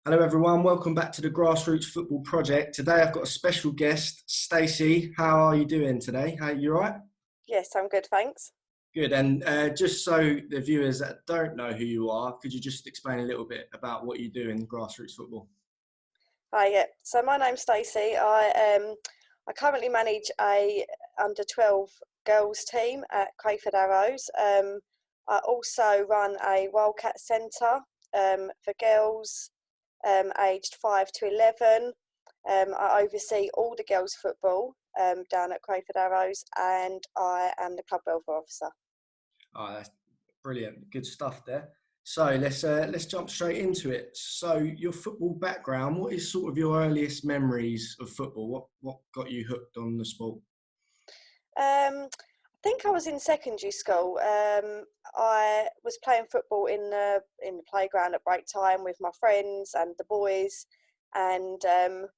Hello everyone, welcome back to the Grassroots Football Project. Today I've got a special guest, Stacie. How are you doing today? You all right? Yes, I'm good, thanks. Good, and just so the viewers that don't know who you are, could you just explain a little bit about what you do in grassroots football? Hi, yeah. So my name's Stacie. I currently manage a under 12 girls team at Crayford Arrows. I also run a Wildcat Centre for girls aged 5 to 11. I oversee all the girls' football down at Crayford Arrows, and I am the club welfare officer. Oh, that's brilliant, good stuff there. So let's jump straight into it. So your football background, what is sort of your earliest memories of football? What got you hooked on the sport? I think I was in secondary school. I was playing football in the playground at break time with my friends and the boys, and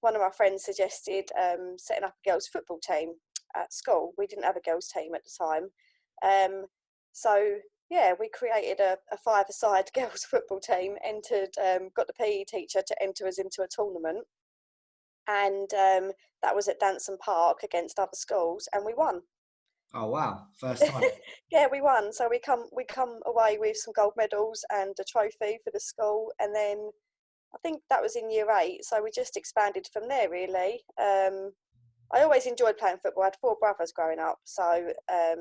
one of my friends suggested setting up a girls' football team at school. We didn't have a girls' team at the time, so yeah, we created a five-a-side girls' football team. Entered, got the PE teacher to enter us into a tournament, and that was at Danson Park against other schools, and we won. Oh wow, first time. Yeah, we won. So we come away with some gold medals and a trophy for the school, and then I think that was in year 8. So we just expanded from there, really. I always enjoyed playing football. I had 4 brothers growing up, so I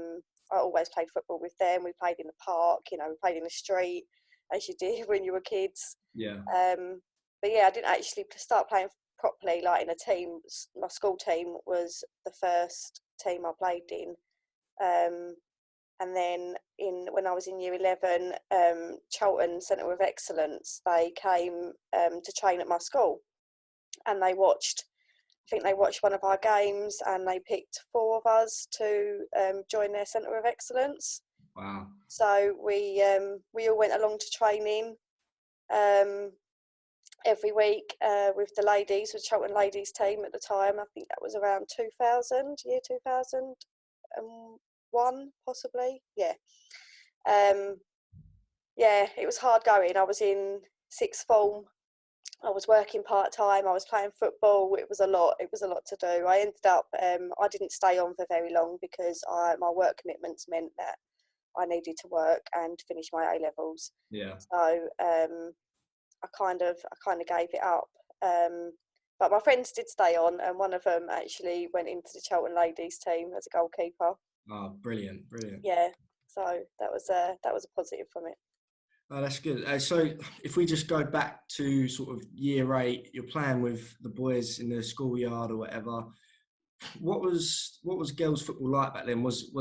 always played football with them. We played in the park, we played in the street, as you did when you were kids. Yeah. But yeah, I didn't actually start playing properly, like in a team. My school team was the first team I played in. And then when I was in year 11, Charlton Centre of Excellence, they came to train at my school, and I think they watched one of our games, and they picked 4 of us to join their Centre of Excellence. Wow. So we all went along to training every week with the ladies, with Charlton ladies team at the time. I think that was around 2000, year 2001, possibly. Yeah. Yeah, it was hard going. I was in 6th form. I was working part-time. I was playing football. It was a lot. It was a lot to do. I ended up, I didn't stay on for very long because my work commitments meant that I needed to work and finish my A-levels. Yeah. So I kind of gave it up. But my friends did stay on, and one of them actually went into the Charlton ladies team as a goalkeeper. Oh, brilliant. Yeah, so that was a positive from it. Oh, that's good. So if we just go back to sort of year 8, you're playing with the boys in the schoolyard or whatever. What was girls' football like back then? Was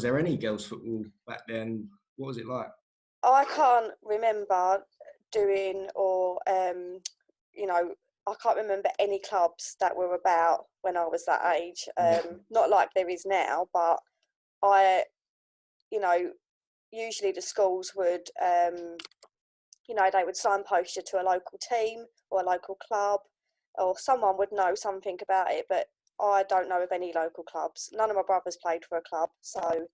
there any girls' football back then? What was it like? I can't remember doing I can't remember any clubs that were about when I was that age. Not like there is now, but usually the schools would, they would signpost you to a local team or a local club, or someone would know something about it, but I don't know of any local clubs. None of my brothers played for a club, so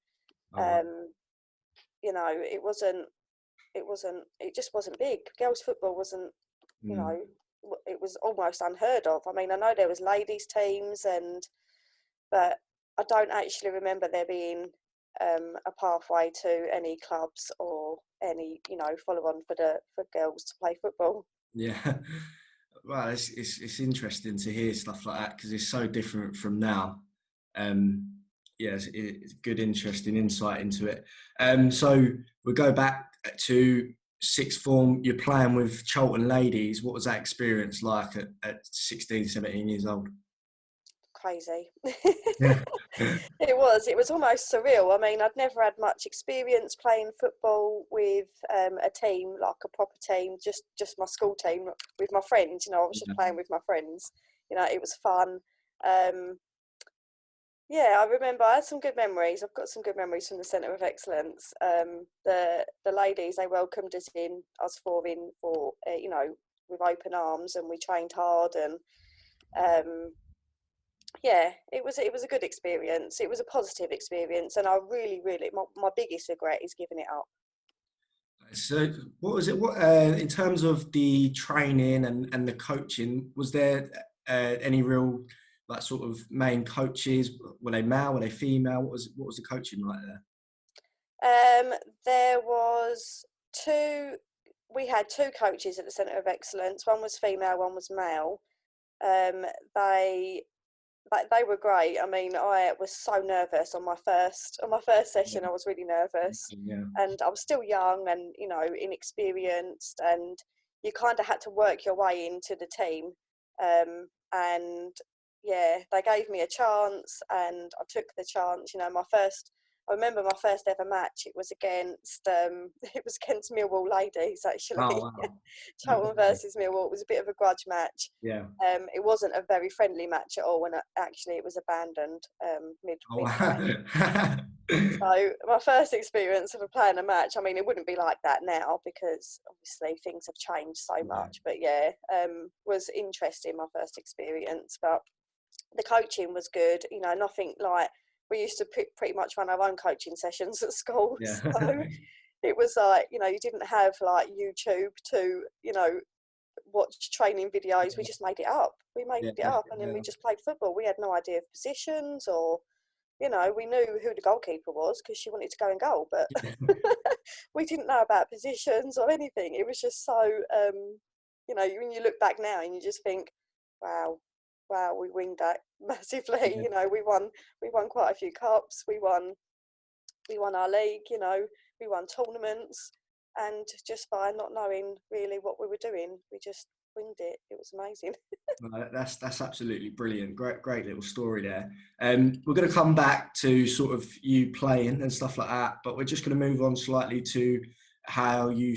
it just wasn't big. Girls' football wasn't, it was almost unheard of. I mean, I know there was ladies' teams, but I don't actually remember there being a pathway to any clubs or any, follow on for girls to play football. Yeah. Well, it's interesting to hear stuff like that because it's so different from now. Yeah, it's good, interesting insight into it. So we go back to 6th form. You're playing with Charlton ladies. What was that experience like at 16, 17 years old? Crazy. Yeah. It was almost surreal. I mean, I'd never had much experience playing football with a team, like a proper team, just my school team with my friends. I was just playing with my friends. It was fun. Yeah, I remember I had some good memories. I've got some good memories from the Centre of Excellence. The ladies, they welcomed us 4 in for, with open arms, and we trained hard, and yeah, it was a good experience. It was a positive experience, and I really, my biggest regret is giving it up. So what was it? What in terms of the training and the coaching, was there any real like sort of main coaches? Were they male? Were they female? What was the coaching like there? There was two. We had two coaches at the Centre of Excellence. One was female, one was male. Um, they they were great. I mean, I was so nervous on my first session. I was really nervous, Yeah, and I was still young and inexperienced, and you kind of had to work your way into the team. And yeah, they gave me a chance, and I took the chance. I remember my first ever match. It was against it was against Millwall ladies oh actually. wow. Charlton versus Millwall. It was a bit of a grudge match. Yeah. It wasn't a very friendly match at all, and actually it was abandoned Oh midway. wow. So my first experience of playing a match, I mean, it wouldn't be like that now because obviously things have changed so Yeah. much. But yeah, was interesting my first experience. But the coaching was good. Nothing like we used to pretty much run our own coaching sessions at school. Yeah. So it was like you didn't have like YouTube to watch training videos. We just made it up. We made Yeah, it up, and then we just played football. We had no idea of positions, or we knew who the goalkeeper was because she wanted to go in goal, but yeah. we didn't know about positions or anything. It was just so when you look back now and you just think, wow, wow, we winged that massively. Yeah. We won quite a few cups. We won our league. We won tournaments. And just by not knowing really what we were doing, we just winged it. It was amazing. No, that's absolutely brilliant. Great little story there. We're going to come back to sort of you playing and stuff like that, but we're just going to move on slightly to how you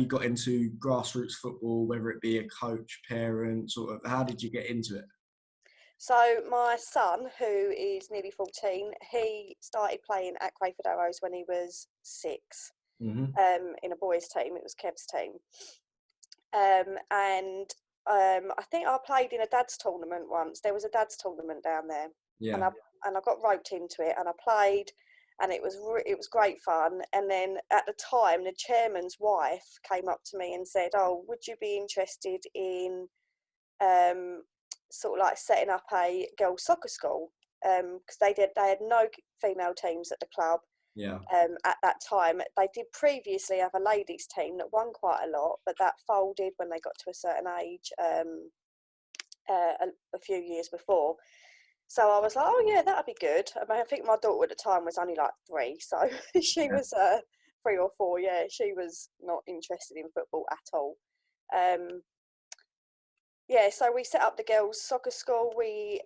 got into grassroots football, whether it be a coach, parent, sort of how did you get into it? So my son, who is nearly 14, he started playing at Crayford Arrows when he was 6, Hmm. in a boys' team. It was Kev's team. And I think I played in a dad's tournament once. There was a dad's tournament down there, and Yeah, I got roped into it, and I played, and it was great fun. And then at the time, the chairman's wife came up to me and said, "Oh, would you be interested in um, sort of like setting up a girls' soccer school?" Because they had no female teams at the club. yeah, At that time. They did previously have a ladies team that won quite a lot, but that folded when they got to a certain age a few years before. So I was like, oh yeah, that'd be good. I mean, I think my daughter at the time was only like 3, so she yeah. was 3 or 4. Yeah, she was not interested in football at all. Um, yeah, so we set up the girls' soccer school. We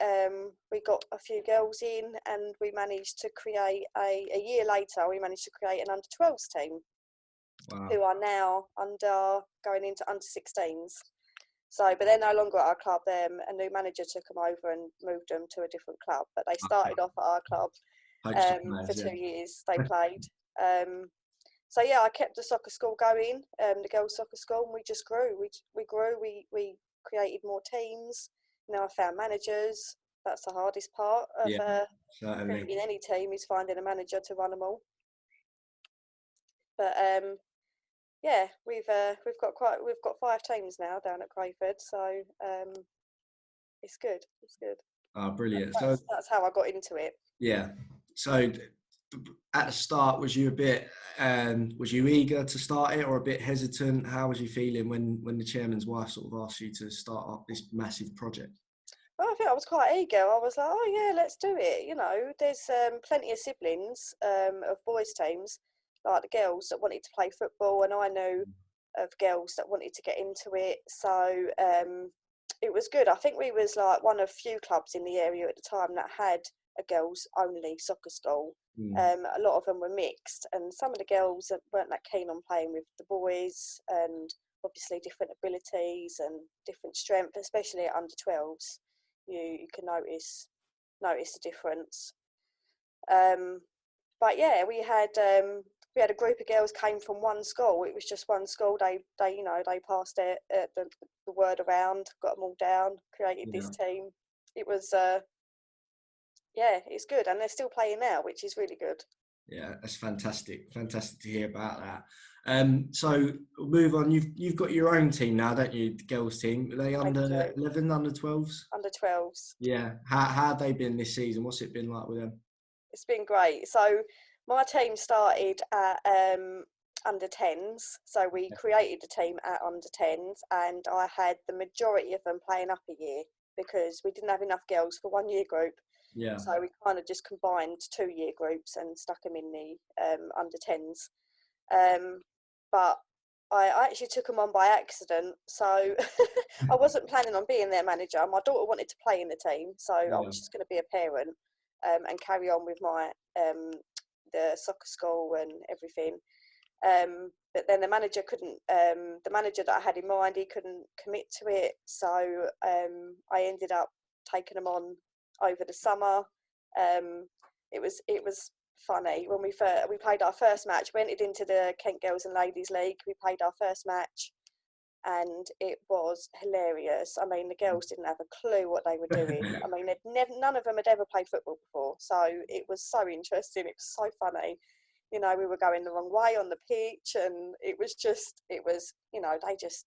got a few girls in, and we managed to create a year later. We managed to create an under-12s team, Wow. who are now going into under-16s. So, but they're no longer at our club. A new manager took them over and moved them to a different club. But they started off at our club Poacher for players, 2 yeah. years. They played. So yeah, I kept the soccer school going, the girls' soccer school, and we just grew. We grew. We created more teams. I found managers. That's the hardest part of Yeah, certainly. recruiting any team, is finding a manager to run them all. But yeah, we've got 5 teams now down at Crayford, so it's good. It's good. Oh, brilliant. So That's how I got into it. yeah. So at the start, was you eager to start it or a bit hesitant? How was you feeling when the chairman's wife sort of asked you to start up this massive project? Well, I think I was quite eager. I was like, oh yeah, let's do it. There's plenty of siblings of boys' teams, like the girls that wanted to play football, and I knew of girls that wanted to get into it. So it was good. I think we was like one of few clubs in the area at the time that had a girls only soccer school. Mm. A lot of them were mixed, and some of the girls that weren't that keen on playing with the boys, and obviously different abilities and different strength, especially at under 12s. You can notice the difference. But yeah, we had a group of girls came from one school. It was just one school. They passed the word around, got them all down, created Yeah. this team. It was yeah, it's good, and they're still playing now, which is really good. Yeah, that's fantastic. Fantastic to hear about that. So we'll move on. You've got your own team now, don't you? The girls team. Are they under 11, under 12s? Under 12s. Yeah. How have they been this season? What's it been like with them? It's been great. So my team started at under 10s. So we created a team at under 10s, and I had the majority of them playing up a year because we didn't have enough girls for 1 year group. Yeah. So we kind of just combined 2 year groups and stuck them in the under 10s. But I actually took them on by accident. So I wasn't planning on being their manager. My daughter wanted to play in the team, so I was just going to be a parent and carry on with my the soccer school and everything. But then the manager couldn't. The manager that I had in mind, he couldn't commit to it. So I ended up taking them on over the summer. It was funny when we played our first match. We entered into the Kent Girls and Ladies League. We played our first match, and it was hilarious. I mean, the girls didn't have a clue what they were doing. I mean, none of them had ever played football before, so it was so interesting. It was so funny. You know, we were going the wrong way on the pitch, and it was you know,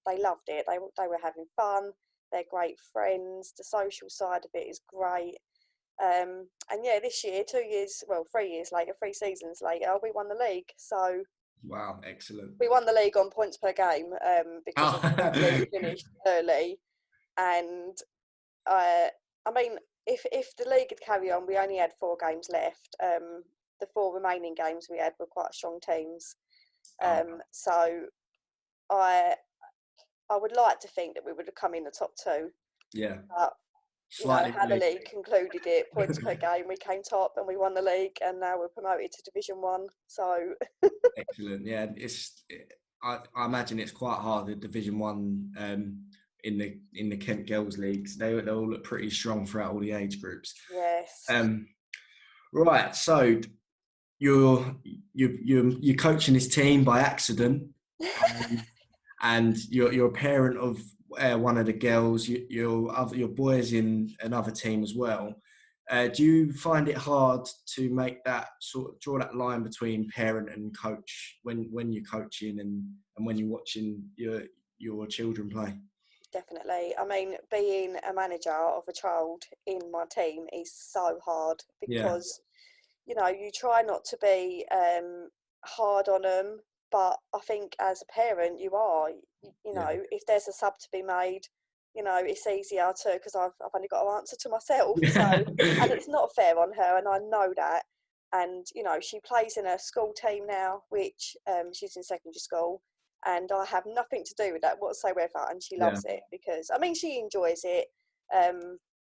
they loved it. They were having fun. They're great friends. The social side of it is great. And yeah, this year, 3 seasons later, we won the league. So wow, excellent. We won the league on points per game because of the league finished early. And I mean, if the league had carried on, we only had 4 games left. The 4 remaining games we had were quite strong teams. So I would like to think that we would have come in the top 2. Yeah. But you know how the league concluded it, points per game, we came top and we won the league, and now we're promoted to Division 1. So excellent. Yeah, I imagine it's quite hard at Division 1 in the Kent Girls Leagues. They all look pretty strong throughout all the age groups. Yes. Right, so you're coaching this team by accident, and you're a parent of one of the girls. Your boys in another team as well. Do you find it hard to make that draw that line between parent and coach when you're coaching and when you're watching your children play? Definitely. I mean, being a manager of a child in my team is so hard because you know, you try not to be hard on them, but I think as a parent you are. You know, if there's a sub to be made, you know, it's easier because I've only got to answer to myself. So, and it's not fair on her, and I know that. And you know, she plays in a school team now, which she's in secondary school, and I have nothing to do with that whatsoever. And she loves it because, I mean, she enjoys it.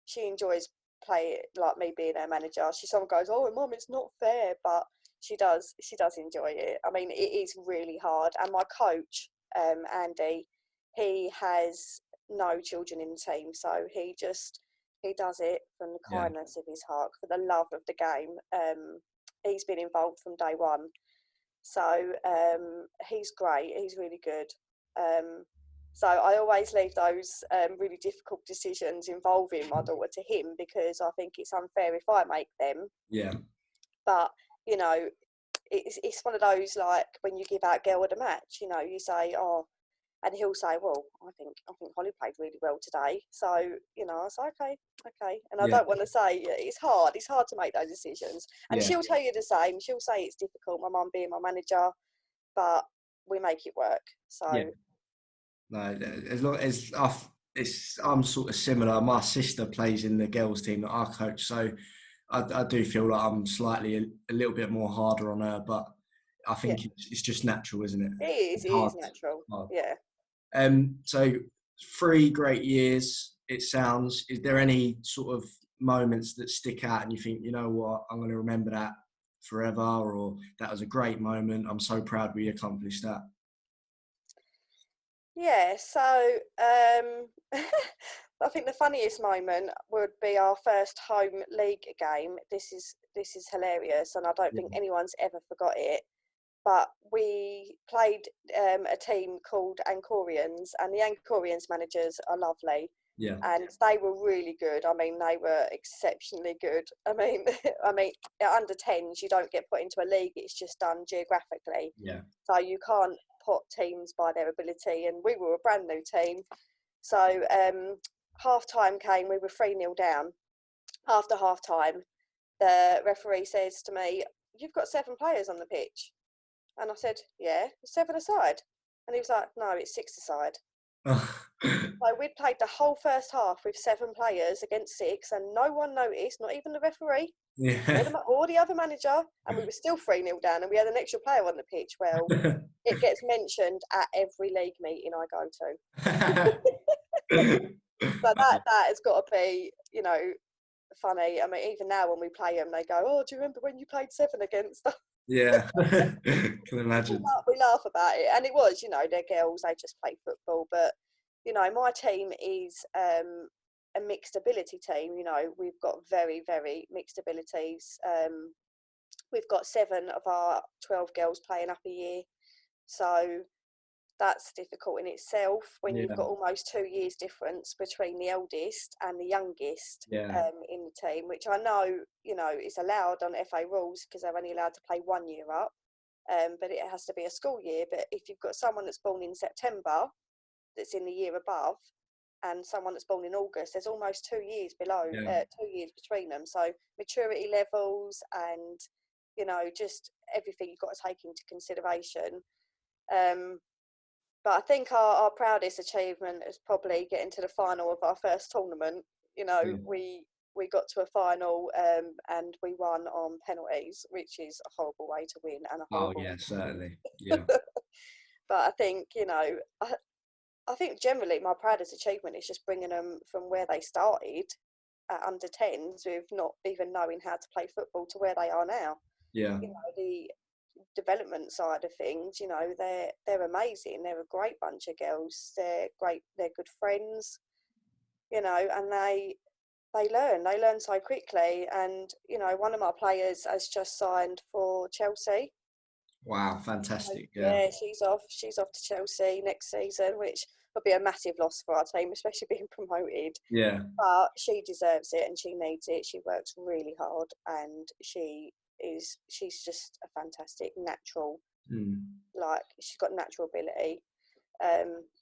She enjoys play like me being her manager. She sort of goes, "Oh, Mum, it's not fair," but she does enjoy it. I mean, it is really hard. And my coach, Andy, he has no children in the team, so he does it from the kindness of his heart, for the love of the game. He's been involved from day one, so he's great. He's really good. So I always leave those really difficult decisions involving my daughter to him, because I think it's unfair if I make them. Yeah. But you know, it's one of those, like when you give out girl of the match, you know, you say, oh, and he'll say, well, I think Holly played really well today. So you know, I say, okay, and I don't want to say it's hard to make those decisions. And she'll tell you the same. She'll say it's difficult, my mum being my manager, but we make it work. So. No, as long as I'm sort of similar. My sister plays in the girls team that I coach, so I do feel like I'm slightly a little bit more harder on her, but I think it's just natural, isn't it? It is natural. Hard. Yeah. So 3 great years, it sounds. Is there any sort of moments that stick out and you think, you know what, I'm going to remember that forever, or that was a great moment, I'm so proud we accomplished that? Yeah, so I think the funniest moment would be our first home league game. This is hilarious, and I don't think anyone's ever forgot it. But we played a team called Ancorians, and the Ancorians managers are lovely. Yeah. And they were really good. I mean, they were exceptionally good. I mean, at under 10s, you don't get put into a league. It's just done geographically. Yeah. So you can't pot teams by their ability, and we were a brand new team. So half time came, we were 3-0 down. After half time, the referee says to me, "You've got 7 players on the pitch." And I said, "Yeah, 7 aside." And he was like, "No, it's 6 aside." So we'd played the whole first half with 7 players against 6, and no one noticed, not even the referee or the other manager, and we were still 3-0 down, and we had an extra player on the pitch. Well, it gets mentioned at every league meeting I go to. So that has got to be, funny. I mean, even now when we play them, they go, "Oh, do you remember when you played 7 against us?" Yeah, can imagine. We laugh about it, and it was, they're girls, they just play football. But my team is a mixed ability team. We've got very, very mixed abilities. We've got 7 of our 12 girls playing up a year, so that's difficult in itself when you've got almost 2 years difference between the eldest and the youngest in the team, which I know, is allowed on FA rules because they're only allowed to play 1 year up, but it has to be a school year. But if you've got someone that's born in September that's in the year above and someone that's born in August, there's almost 2 years below, 2 years between them. So maturity levels and, just everything you've got to take into consideration. But I think our proudest achievement is probably getting to the final of our first tournament. We got to a final and we won on penalties, which is a horrible way to win. And a horrible Oh yeah, certainly. Yeah. But I think, I think generally my proudest achievement is just bringing them from where they started at under 10s with not even knowing how to play football to where they are now. Yeah. The development side of things, they're amazing. They're a great bunch of girls. They're great. They're good friends, and they learn so quickly. And one of my players has just signed for Chelsea. Wow, fantastic. Yeah, she's off to Chelsea next season, which would be a massive loss for our team, especially being promoted. Yeah. But she deserves it and she needs it. She works really hard and she's just a fantastic natural, she's got natural ability,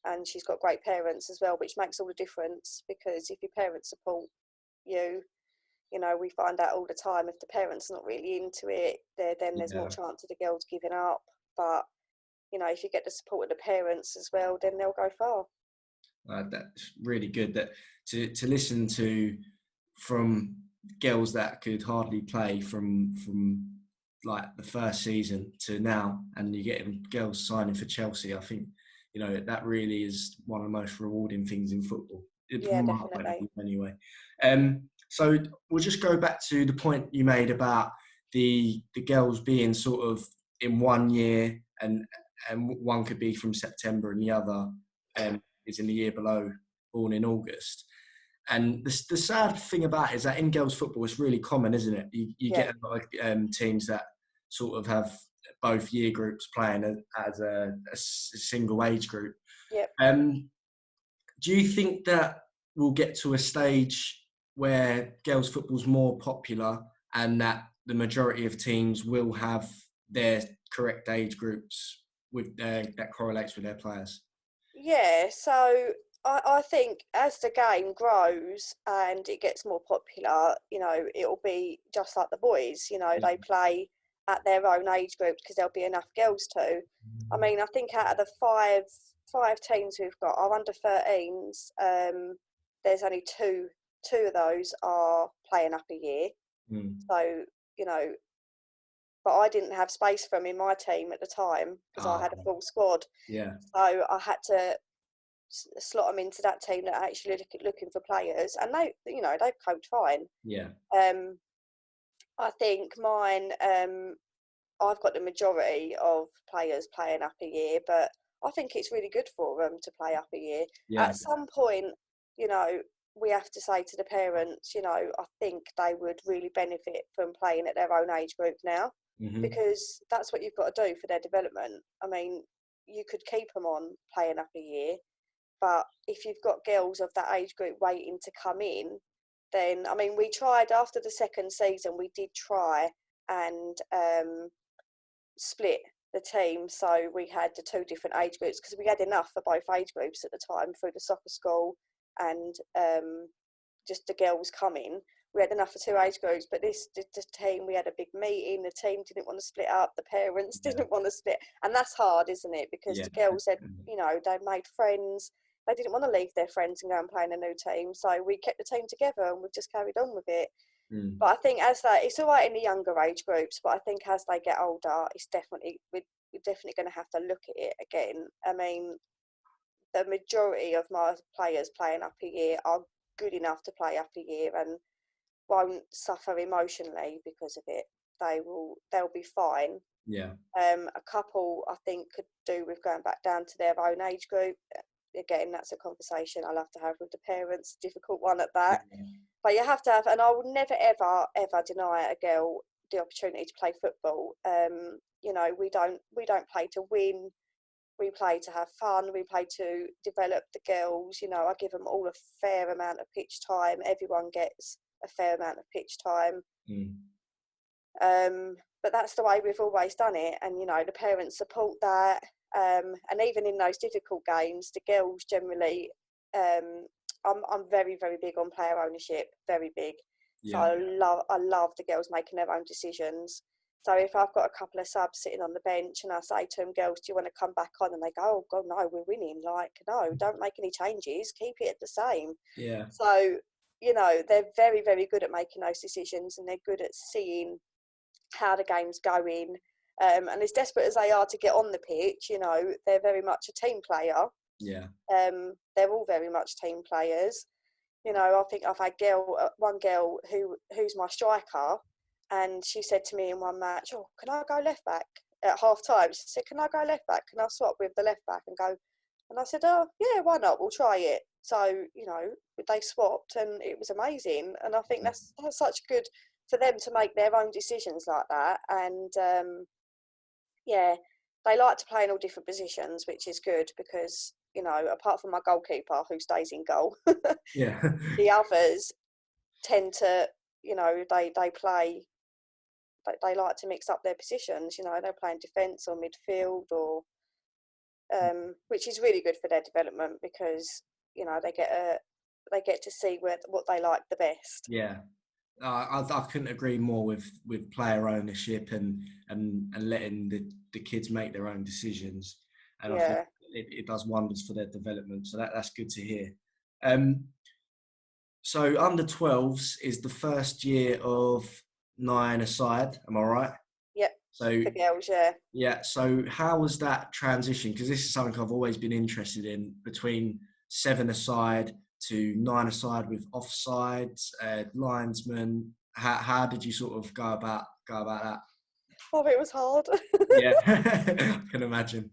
and she's got great parents as well, which makes all the difference, because if your parents support you, we find out all the time if the parents are not really into it, then there's more chance of the girls giving up. But if you get the support of the parents as well, then they'll go far. That's really good that to listen to from girls that could hardly play from like the first season to now, and you get girls signing for Chelsea. I think that really is one of the most rewarding things in football. Yeah, definitely. Anyway, so we'll just go back to the point you made about the girls being sort of in 1 year, and one could be from September and the other is in the year below, born in August. And the sad thing about it is that in girls football, it's really common, isn't it? You get a lot of teams that sort of have both year groups playing as a single age group. Yep. Do you think that we'll get to a stage where girls football's more popular and that the majority of teams will have their correct age groups with that correlates with their players? Yeah, so I think as the game grows and it gets more popular, it'll be just like the boys, they play at their own age group because there'll be enough girls to. I mean, I think out of the five teams we've got, our under 13s, there's only two of those are playing up a year. So, but I didn't have space for them in my team at the time because I had a full squad. Yeah. So I had to slot them into that team that are actually looking for players, and they've coped fine. Yeah. I think mine, I've got the majority of players playing up a year, but I think it's really good for them to play up a year. Yeah. At some point, we have to say to the parents, I think they would really benefit from playing at their own age group now, because that's what you've got to do for their development. I mean, you could keep them on playing up a year, but if you've got girls of that age group waiting to come in, then, I mean, we tried after the second season, we did try and split the team. So we had the 2 different age groups because we had enough for both age groups at the time through the soccer school and just the girls coming. We had enough for 2 age groups, but the team, we had a big meeting. The team didn't want to split up. The parents didn't want to split, and that's hard, isn't it? Because the girls had, you know, they'd made friends. They didn't want to leave their friends and go and play in a new team, so we kept the team together and we've just carried on with it. But I think it's all right in the younger age groups, but I think as they get older, it's definitely we're definitely going to have to look at it again. I mean, the majority of my players playing up a year are good enough to play up a year and won't suffer emotionally because of it. They'll be fine. Yeah. A couple I think could do with going back down to their own age group. Again, that's a conversation I'll have to have with the parents. Difficult one at that. Yeah. But you have to have, and I will never ever deny a girl the opportunity to play football. You know, we don't play to win. We play to have fun. We play to develop the girls. You know, I give them all a fair amount of pitch time. Everyone gets a fair amount of pitch time. But that's the way we've always done it. And, you know, the parents support that. And even in those difficult games, the girls generally, I'm very, very big on player ownership, very big. Yeah. So I love the girls making their own decisions. So if I've got a couple of subs sitting on the bench and I say to them, girls, do you want to come back on? And they go, oh, God, no, we're winning. Like, no, don't make any changes. Keep it the same. Yeah. So, you know, they're very, very good at making those decisions and they're good at seeing how the game's going. And as desperate as they are to get on the pitch, you know, they're very much a team player. Yeah. They're all very much team players. You know, I think I've had one girl who's my striker, and she said to me in one match, oh, can I go left back at half time? She said, can I go left back? Can I swap with the left back and go? And I said, oh, yeah, why not? We'll try it. So, you know, they swapped and it was amazing. And I think that's such good for them to make their own decisions like that. And, yeah, they like to play in all different positions, which is good because, you know, apart from my goalkeeper who stays in goal, yeah, the others tend to, you know, they play. They like to mix up their positions. You know, they're playing defence or midfield, or which is really good for their development because, you know, they get to see what they like the best. Yeah. I couldn't agree more with player ownership and letting the kids make their own decisions. And I think it does wonders for their development. So that's good to hear. So under 12s is the first year of 9-a-side. Am I right? Yep. So the girls, yeah. Yeah. So how was that transition? Because this is something I've always been interested in, between 7-a-side to 9-a-side with offsides, linesmen. How did you sort of go about that? Oh, it was hard. Yeah, I can imagine.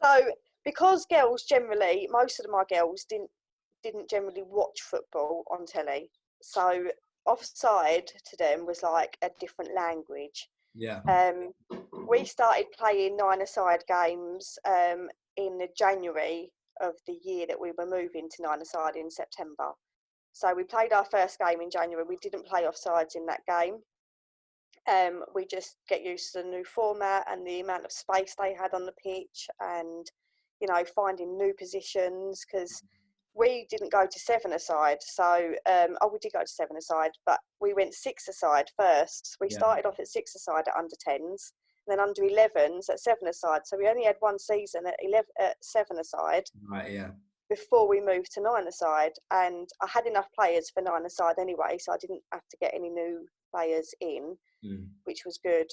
So because girls generally, most of my girls didn't generally watch football on telly. So offside to them was like a different language. Yeah. We started playing 9-a-side games in the January of the year that we were moving to 9-a-side in September. So we played our first game in January. We didn't play offsides in that game. We just get used to the new format and the amount of space they had on the pitch, and, you know, finding new positions, because we didn't go to 7-a-side. So, we did go to 7-a-side, but we went 6-a-side first. We started off at 6-a-side at under 10s, and then under 11s at 7-a-side. So we only had one season at 7-a-side. Right, yeah. Before we moved to 9-a-side, and I had enough players for 9-a-side anyway, so I didn't have to get any new players in, which was good.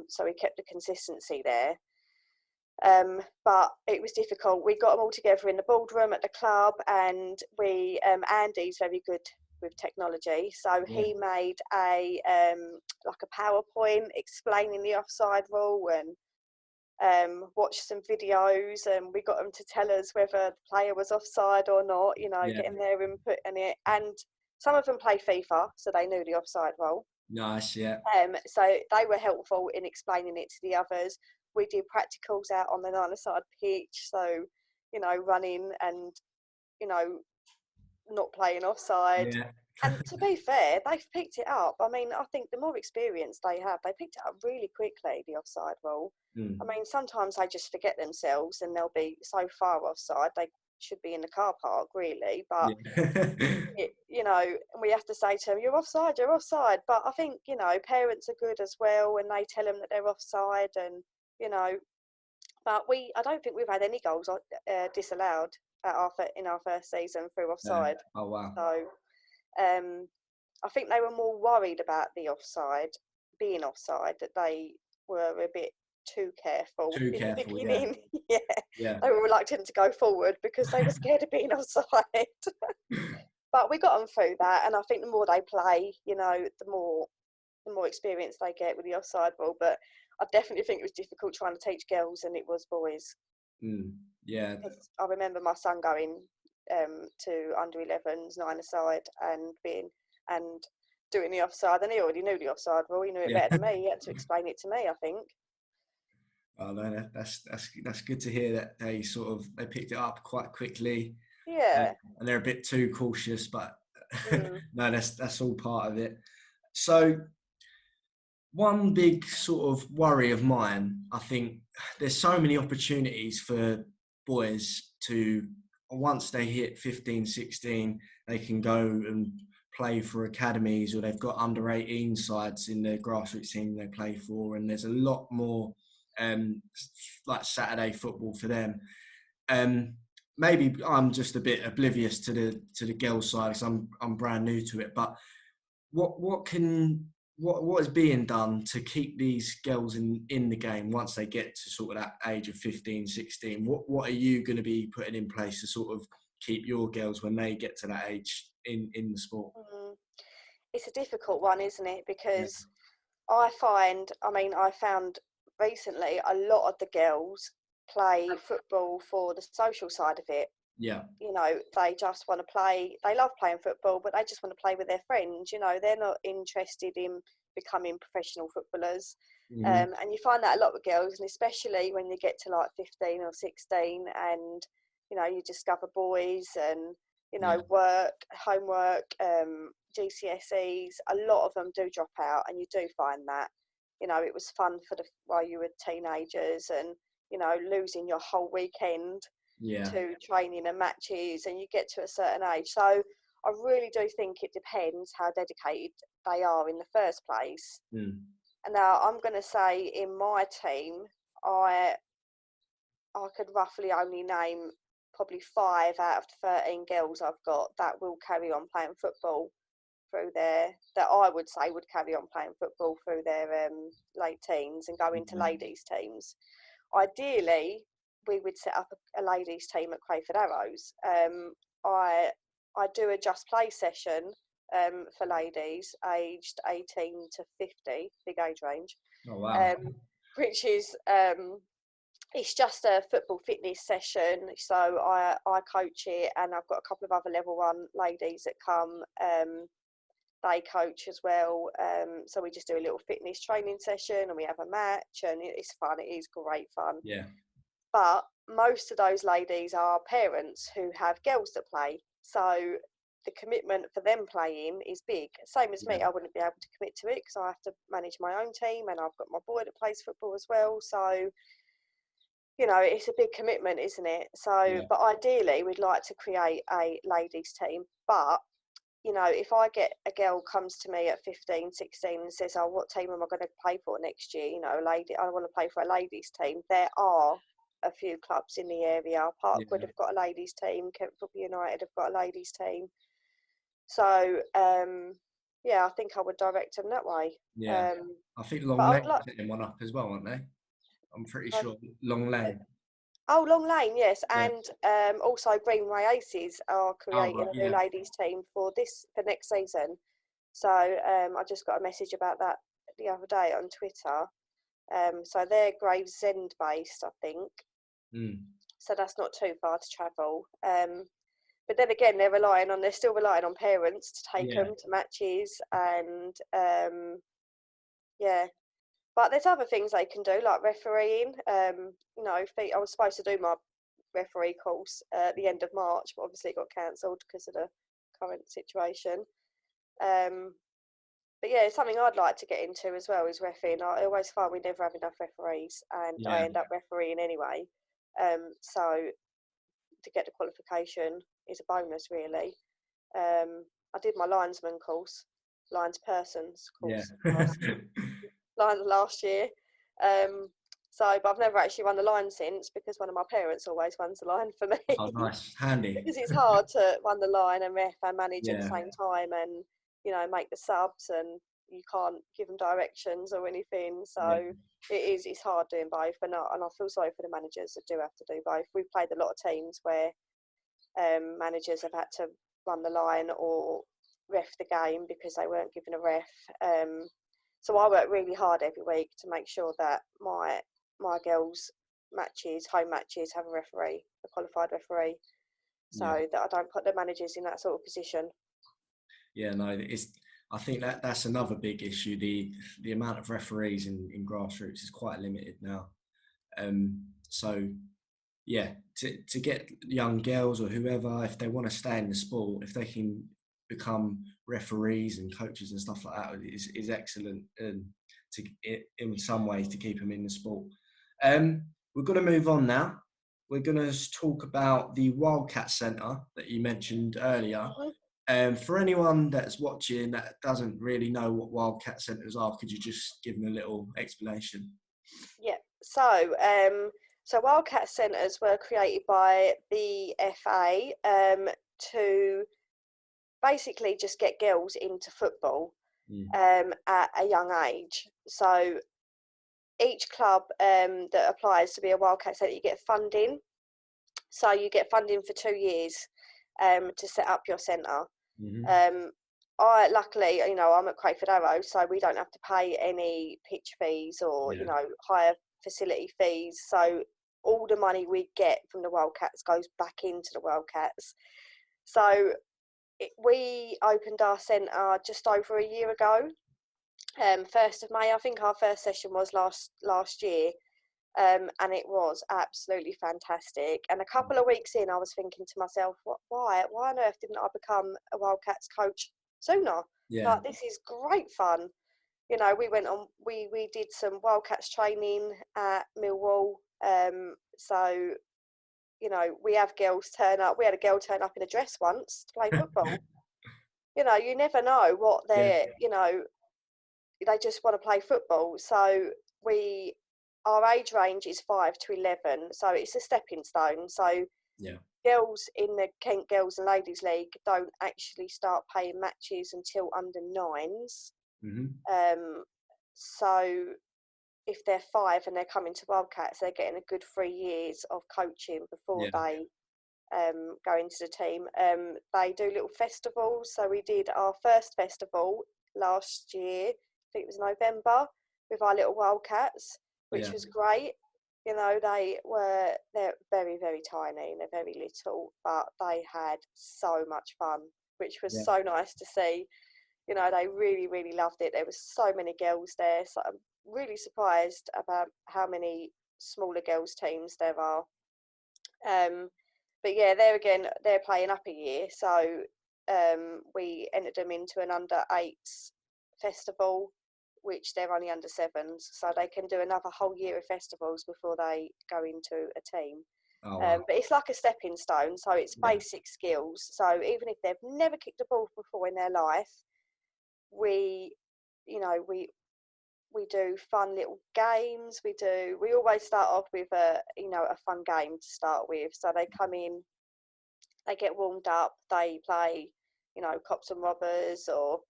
So we kept the consistency there. But it was difficult. We got them all together in the boardroom at the club, and we Andy's very good with technology, so he made a like a PowerPoint explaining the offside rule, and watched some videos, and we got them to tell us whether the player was offside or not, you know, getting their input in it. And some of them play FIFA, so they knew the offside rule. Nice, yeah. So they were helpful in explaining it to the others. We did practicals out on the 9-a-side pitch, so, you know, running and, you know, not playing offside. And to be fair, they've picked it up. I mean, I think the more experience they have, they picked it up really quickly, the offside rule. I mean, sometimes they just forget themselves and they'll be so far offside, they should be in the car park, really. But, you know, we have to say to them, you're offside, you're offside. But I think, you know, parents are good as well when they tell them that they're offside and, you know, but I don't think we've had any goals disallowed in our first season through No. offside. Oh, wow. So I think they were more worried about the being offside, that they were a bit too careful Too in the careful, yeah. beginning. Yeah, Yeah. they were reluctant to go forward because they were scared of being offside. But we got them through that, and I think the more they play, you know, the more experience they get with the offside ball. But I definitely think it was difficult trying to teach girls than it was boys. Yeah. I remember my son going to under 11s, 9-a-side, and doing the offside, and he already knew the offside rule. He knew it better than me. He had to explain it to me, I think. Oh no, that's good to hear that they picked it up quite quickly. Yeah. And they're a bit too cautious, but Mm. no, that's all part of it. So one big sort of worry of mine, I think there's so many opportunities for boys to, once they hit 15, 16, they can go and play for academies, or they've got under 18 sides in the grassroots team they play for, and there's a lot more like Saturday football for them. Maybe I'm just a bit oblivious to the girls' side because I'm brand new to it. But what is being done to keep these girls in the game once they get to sort of that age of 15, 16? What are you going to be putting in place to sort of keep your girls when they get to that age in the sport? It's a difficult one, isn't it? Yeah. Because I found recently a lot of the girls play football for the social side of it. Yeah. You know, they just want to play. They love playing football, but they just want to play with their friends. You know, they're not interested in becoming professional footballers. Mm-hmm. And you find that a lot with girls, and especially when you get to like 15 or 16, and you know, you discover boys and you know, Yeah. work, homework, GCSEs. A lot of them do drop out, and you do find that. You know, it was fun while you were teenagers, and you know, losing your whole weekend Yeah. to training and matches, and you get to a certain age. So I really do think it depends how dedicated they are in the first place. And now I'm going to say in my team, I could roughly only name probably 5 out of the 13 girls I've got that will carry on playing football that I would say would carry on playing football through their late teens and go into ladies teams. Ideally, we would set up a ladies team at Crayford Arrows. I do a just play session for ladies aged 18 to 50, big age range. Oh wow. Which is it's just a football fitness session. So I coach it, and I've got a couple of other level 1 ladies that come. They coach as well. So we just do a little fitness training session, and we have a match, and it's fun. It is great fun. Yeah. But most of those ladies are parents who have girls that play. So the commitment for them playing is big. Same as me, I wouldn't be able to commit to it because I have to manage my own team, and I've got my boy that plays football as well. So, you know, it's a big commitment, isn't it? So, but ideally, we'd like to create a ladies team. But, you know, if I get a girl comes to me at 15, 16 and says, oh, what team am I going to play for next year? You know, I want to play for a ladies team. There are a few clubs in the area. Parkwood have got a ladies team. Kent Football United have got a ladies team. So, I think I would direct them that way. Yeah. I think Long Lane setting one up as well, aren't they? I'm pretty sure Long Lane. Oh, Long Lane, yes, and also Greenway Aces are creating a new ladies team for next season. So I just got a message about that the other day on Twitter. So they're Gravesend based, I think. So that's not too far to travel. But then again, they're still relying on parents to take them to matches, and But there's other things they can do, like refereeing. You know, I was supposed to do my referee course at the end of March, but obviously it got cancelled because of the current situation. But yeah, it's something I'd like to get into as well is refereeing. I always find we never have enough referees, and I Yeah. end up refereeing anyway. So to get the qualification is a bonus, really. I did my linesman course, linesperson's Yeah. course last year. But I've never actually run the line since because one of my parents always runs the line for me. Oh, nice. Handy. Because it's hard to run the line and ref and manage at the Yeah. same time, and make the subs, and you can't give them directions or anything. So it's hard doing both, and I feel sorry for the managers that do have to do both. We've played a lot of teams where managers have had to run the line or ref the game because they weren't given a ref. So I work really hard every week to make sure that my girls' matches, home matches, have a referee, a qualified referee, so that I don't put the managers in that sort of position. Yeah, no, I think that's another big issue. The amount of referees in grassroots is quite limited now. So yeah, to get young girls or whoever, if they want to stay in the sport, if they can become referees and coaches and stuff like that, is excellent. In some ways to keep them in the sport. We're going to move on now. We're going to talk about the Wildcat Centre that you mentioned earlier. For anyone that's watching that doesn't really know what Wildcat Centres are, could you just give them a little explanation? Yeah. So Wildcat Centers were created by the FA to basically just get girls into football at a young age. So each club that applies to be a Wildcat Centre, you get funding. So you get funding for 2 years to set up your centre. I luckily, I'm at Crayford Arrows, so we don't have to pay any pitch fees or higher facility fees. So all the money we get from the Wildcats goes back into the Wildcats. So we opened our centre just over a year ago. 1st of May, I think our first session was last year. And it was absolutely fantastic. And a couple of weeks in, I was thinking to myself, why on earth didn't I become a Wildcats coach sooner? Yeah. Like, this is great fun. We went on, we did some Wildcats training at Millwall. So, we have girls turn up. We had a girl turn up in a dress once to play football. You never know what they're, they just want to play football. So our age range is 5 to 11, so it's a stepping stone. So girls in the Kent Girls and Ladies League don't actually start playing matches until under 9s. So if they're 5 and they're coming to Wildcats, they're getting a good 3 years of coaching before they go into the team. They do little festivals. So we did our first festival last year, I think it was November, with our little Wildcats, which was great. They're very, very tiny and they're very little, but they had so much fun, which was so nice to see. They really, really loved it. There was so many girls there, so I'm really surprised about how many smaller girls teams there are. But yeah, they're playing up a year, so we entered them into an under 8s festival, which they're only under 7s, so they can do another whole year of festivals before they go into a team. But it's like a stepping stone, so it's basic skills. So even if they've never kicked a ball before in their life, we do fun little games. We always start off with a fun game to start with. So they come in, they get warmed up, they play, cops and robbers, or,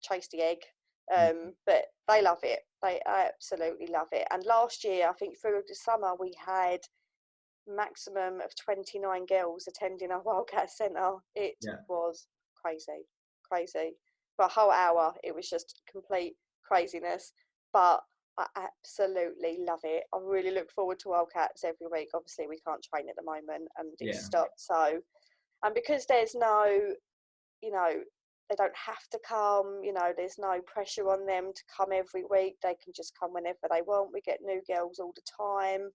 chase the egg. But they love it. They absolutely love it. And last year, I think through the summer, we had maximum of 29 girls attending our Wildcat Centre. It was crazy. For a whole hour, it was just complete craziness. But I absolutely love it. I really look forward to Wildcats every week. Obviously, we can't train at the moment and it's stopped. So, and because there's no, they don't have to come, there's no pressure on them to come every week. They can just come whenever they want. We get new girls all the time.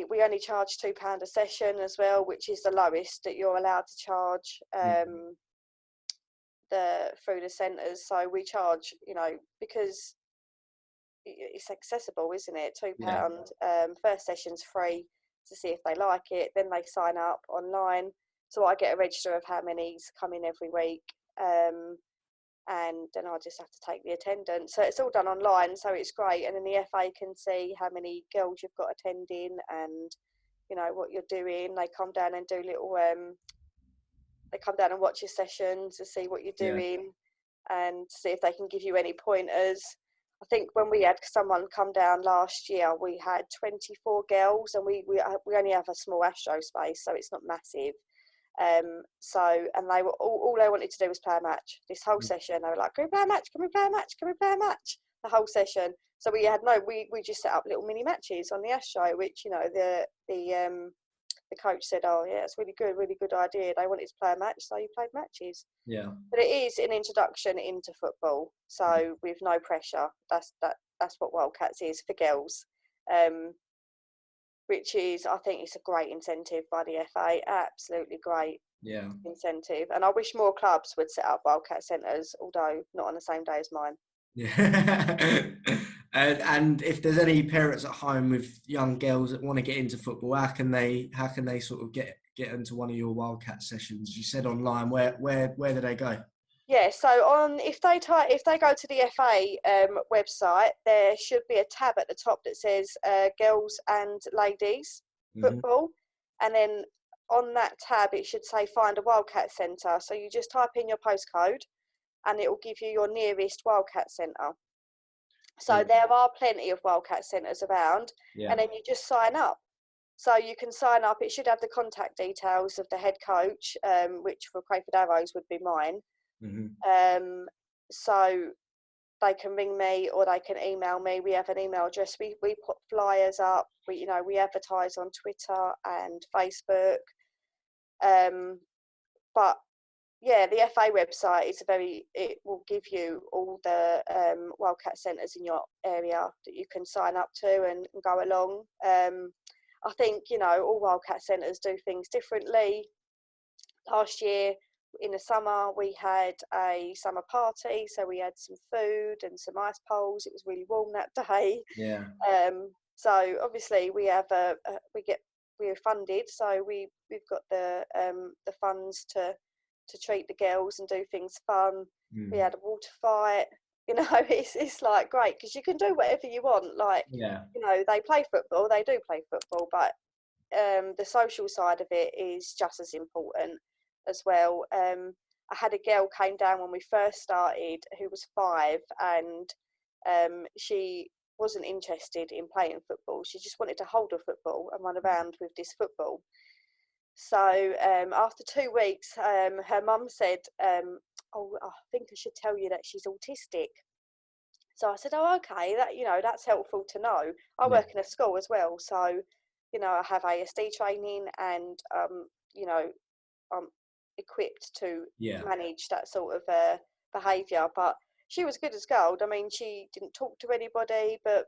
We only charge £2 a session as well, which is the lowest that you're allowed to charge. through the centres. So we charge, because it's accessible, isn't it? £2. Yeah. First session's free to see if they like it. Then they sign up online. So I get a register of how many's come in every week. And then I just have to take the attendance. So it's all done online, so it's great. And then the FA can see how many girls you've got attending and, what you're doing. They come down and do little, they come down and watch your sessions to see what you're doing and see if they can give you any pointers. I think when we had someone come down last year, we had 24 girls, and we only have a small astro space, so it's not massive. And they were all they wanted to do was play a match. This whole session, they were like, "Can we play a match? Can we play a match? Can we play a match?" The whole session. So we just set up little mini matches on the astro, which the coach said, "Oh yeah, it's really good idea." They wanted to play a match, so you played matches. Yeah. But it is an introduction into football, so with no pressure. That's what Wildcats is for girls, which is, I think, it's a great incentive by the FA. Absolutely great incentive. And I wish more clubs would set up Wildcat Centers, although not on the same day as mine. Yeah. And if there's any parents at home with young girls that want to get into football, how can they sort of get into one of your Wildcat sessions? You said online. Where do they go? Yeah, so if they go to the FA website, there should be a tab at the top that says girls and ladies football, and then on that tab it should say find a Wildcat Centre. So you just type in your postcode, and it will give you your nearest Wildcat Centre. So there are plenty of Wildcat Centres around, and then you just sign up. So you can sign up. It should have the contact details of the head coach, which for Crayford Arrows would be mine. So they can ring me or they can email me. We have an email address. We put flyers up. We advertise on Twitter and Facebook. But yeah, the FA website is it will give you all the Wildcat Centres in your area that you can sign up to and go along. I think, all Wildcat Centres do things differently. Last year in the summer, we had a summer party. So we had some food and some ice poles. It was really warm that day. Yeah. So obviously we're funded. So we've got the funds to treat the girls and do things fun. We had a water fight. It's like great because you can do whatever you want. Like, they play football, they do play football, but the social side of it is just as important as well. I had a girl came down when we first started who was 5, and she wasn't interested in playing football. She just wanted to hold a football and run around with this football. So after 2 weeks, her mum said, "Oh, I think I should tell you that she's autistic." So I said, "Oh, okay, that's helpful to know." I work in a school as well, so I have ASD training, and I'm equipped to manage that sort of behaviour. But she was good as gold. I mean, she didn't talk to anybody, but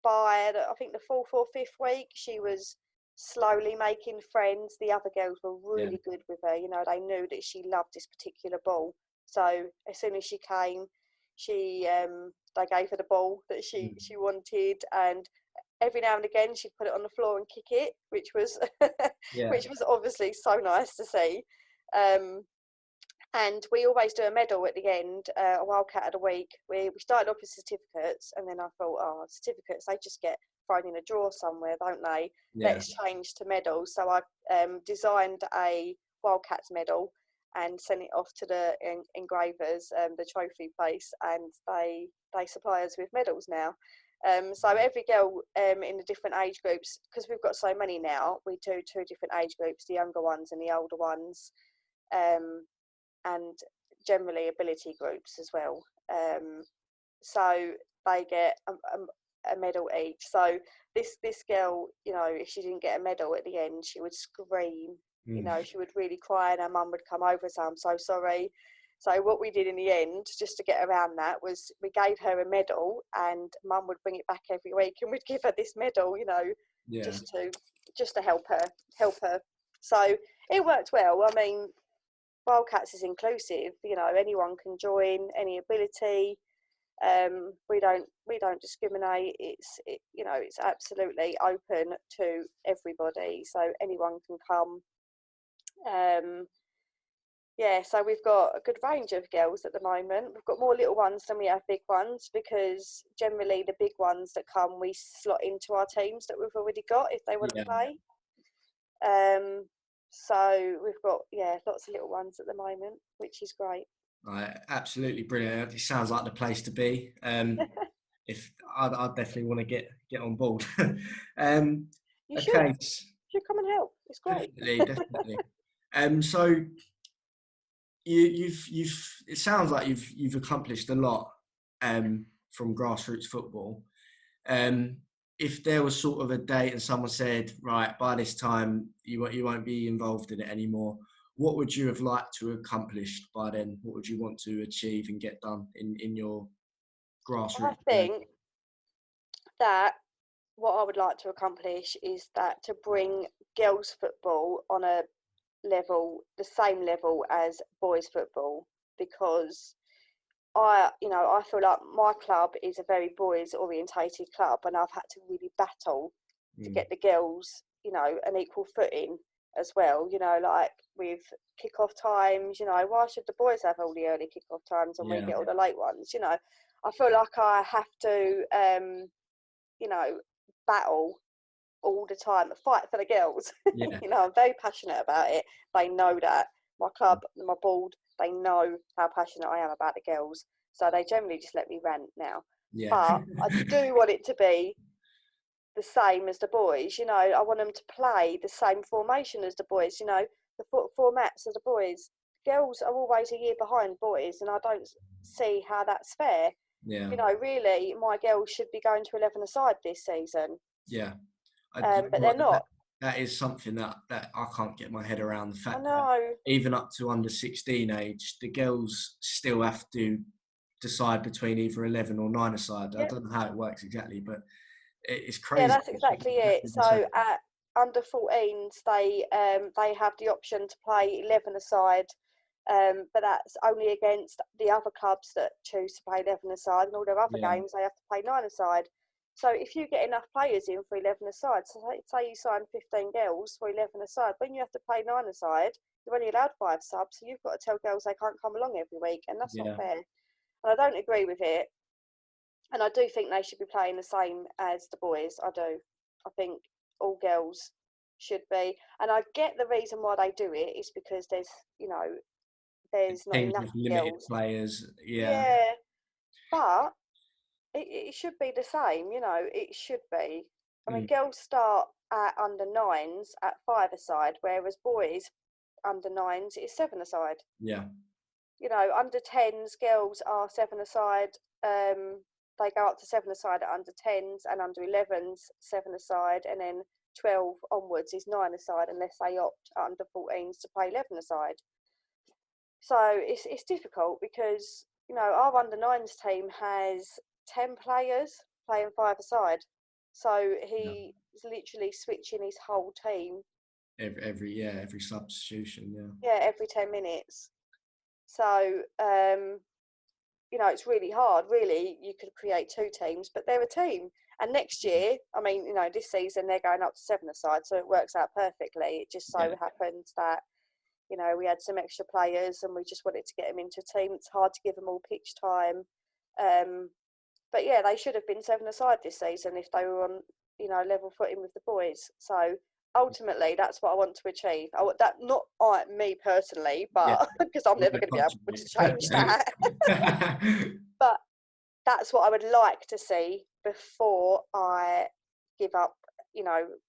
by I think the 4th or 5th week, she was slowly making friends. The other girls were really good with her. They knew that she loved this particular ball. So as soon as she came, they gave her the ball that she wanted, and every now and again she'd put it on the floor and kick it, which was which was obviously so nice to see. And we always do a medal at the end, a Wildcat of the week. We started off with certificates, and then I thought, certificates, they just get thrown in a drawer somewhere, don't they? Let's change to medals. So I designed a Wildcats medal and sent it off to the engravers, the trophy place, and they supply us with medals now. So every girl in the different age groups, because we've got so many now, we do 2 different age groups, the younger ones and the older ones, and generally ability groups as well. So they get a medal each. So this girl, if she didn't get a medal at the end, she would scream. She would really cry, and her mum would come over and say, "I'm so sorry." So what we did in the end, just to get around that, was we gave her a medal, and mum would bring it back every week, and we'd give her this medal, just to help her. So it worked well. I mean, Wildcats is inclusive. You know, anyone can join, any ability. We don't discriminate. You know, it's absolutely open to everybody, so anyone can come. Yeah, so we've got a good range of girls at the moment. We've got more little ones than we have big ones, because generally the big ones that come, we slot into our teams that we've already got if they want to play. So we've got, lots of little ones at the moment, which is great. Right, absolutely brilliant. It sounds like the place to be. If I'd definitely want to get on board. You Okay, should come and help. It's great. definitely. So you've it sounds like you've accomplished a lot from grassroots football. If there was sort of a date and someone said, right, by this time you won't be involved in it anymore, what would you have liked to have accomplished by then? What would you want to achieve and get done in your grassroots? I think that what I would like to accomplish is that to bring girls football on a level, the same level as boys football, because I feel like my club is a very boys orientated club, and I've had to really battle to get the girls, an equal footing as well, like with kick-off times. Why should the boys have all the early kick-off times and we get all the late ones? I feel like I have to battle all the time, fight for the girls. I'm very passionate about it. They know that. My club, my board, they know how passionate I am about the girls, so they generally just let me rant now. But I do want it to be the same as the boys. I want them to play the same formation as the boys. The formats of the boys. Girls are always a year behind boys, and I don't see how that's fair. Really, my girls should be going to 11-a-side this season. But they're not. That is something that I can't get my head around, the fact that even up to under 16 age, the girls still have to decide between either 11 or 9-a-side. I don't know how it works exactly, but it's crazy. Yeah, that's exactly it. So at under 14s, they have the option to play 11-a-side, but that's only against the other clubs that choose to play 11-a-side, and all their other games they have to play 9-a-side. So if you get enough players in for 11-a-side, so say you sign 15 girls for 11-a-side, when you have to play 9-a-side, you're only allowed 5 subs, so you've got to tell girls they can't come along every week, and that's not fair. And I don't agree with it. And I do think they should be playing the same as the boys. I do. I think all girls should be. And I get the reason why they do it is because there's not enough limited girls. Players. Yeah. But it should be the same, it should be. I mean, girls start at under 9s at 5-a-side, whereas boys under 9s is 7-a-side. Under 10s, girls are 7-a-side. They go up to 7-a-side at under 10s, and under 11s, 7-a-side, and then 12 onwards is 9-a-side, unless they opt under 14s to play 11-a-side. So it's difficult because, our under 9s team has 10 players playing 5-a-side. So he's literally switching his whole team. Every substitution, every 10 minutes. So, it's really hard. Really, you could create 2 teams, but they're a team. And next year, I mean, this season they're going up to 7-a-side, so it works out perfectly. It just so happens that, we had some extra players and we just wanted to get them into a team. It's hard to give them all pitch time. But they should have been 7-a-side this season if they were on, level footing with the boys. So ultimately, that's what I want to achieve. I want that, not me personally, but because I'm never going to be able to change that. But that's what I would like to see before I give up,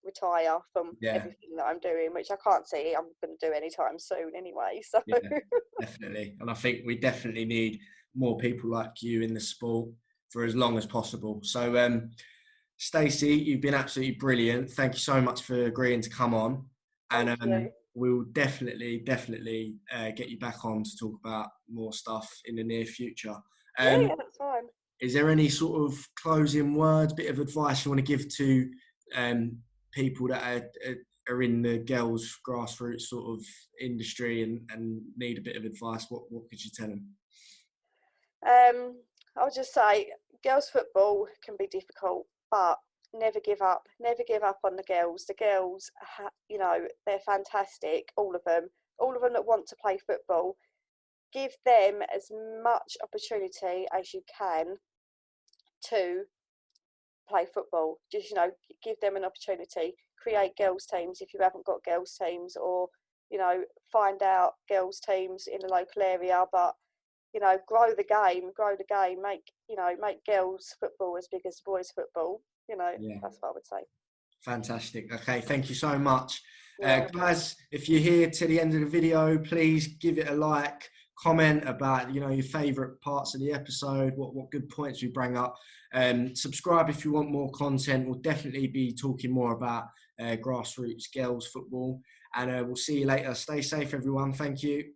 retire from everything that I'm doing, which I can't see I'm going to do anytime soon anyway. So definitely. And I think we definitely need more people like you in the sport for as long as possible. So Stacie, you've been absolutely brilliant. Thank you so much for agreeing to come on. And we'll definitely get you back on to talk about more stuff in the near future. That's fine. Is there any sort of closing words, bit of advice you want to give to people that are in the girls grassroots sort of industry and need a bit of advice, what could you tell them? I'll just say girls football can be difficult, but never give up. Never give up on the girls. The girls, you know, they're fantastic. All of them that want to play football. Give them as much opportunity as you can to play football. Just, you know, give them an opportunity. Create girls teams if you haven't got girls teams, or, you know, find out girls teams in the local area. But, you know, grow the game, make girls football as big as boys football. You know, that's what I would say. Fantastic. Okay, thank you so much. Yeah, guys, if you're here to the end of the video, please give it a like, comment about, you know, your favourite parts of the episode, what good points we bring up. Subscribe if you want more content. We'll definitely be talking more about grassroots girls football. And we'll see you later. Stay safe, everyone. Thank you.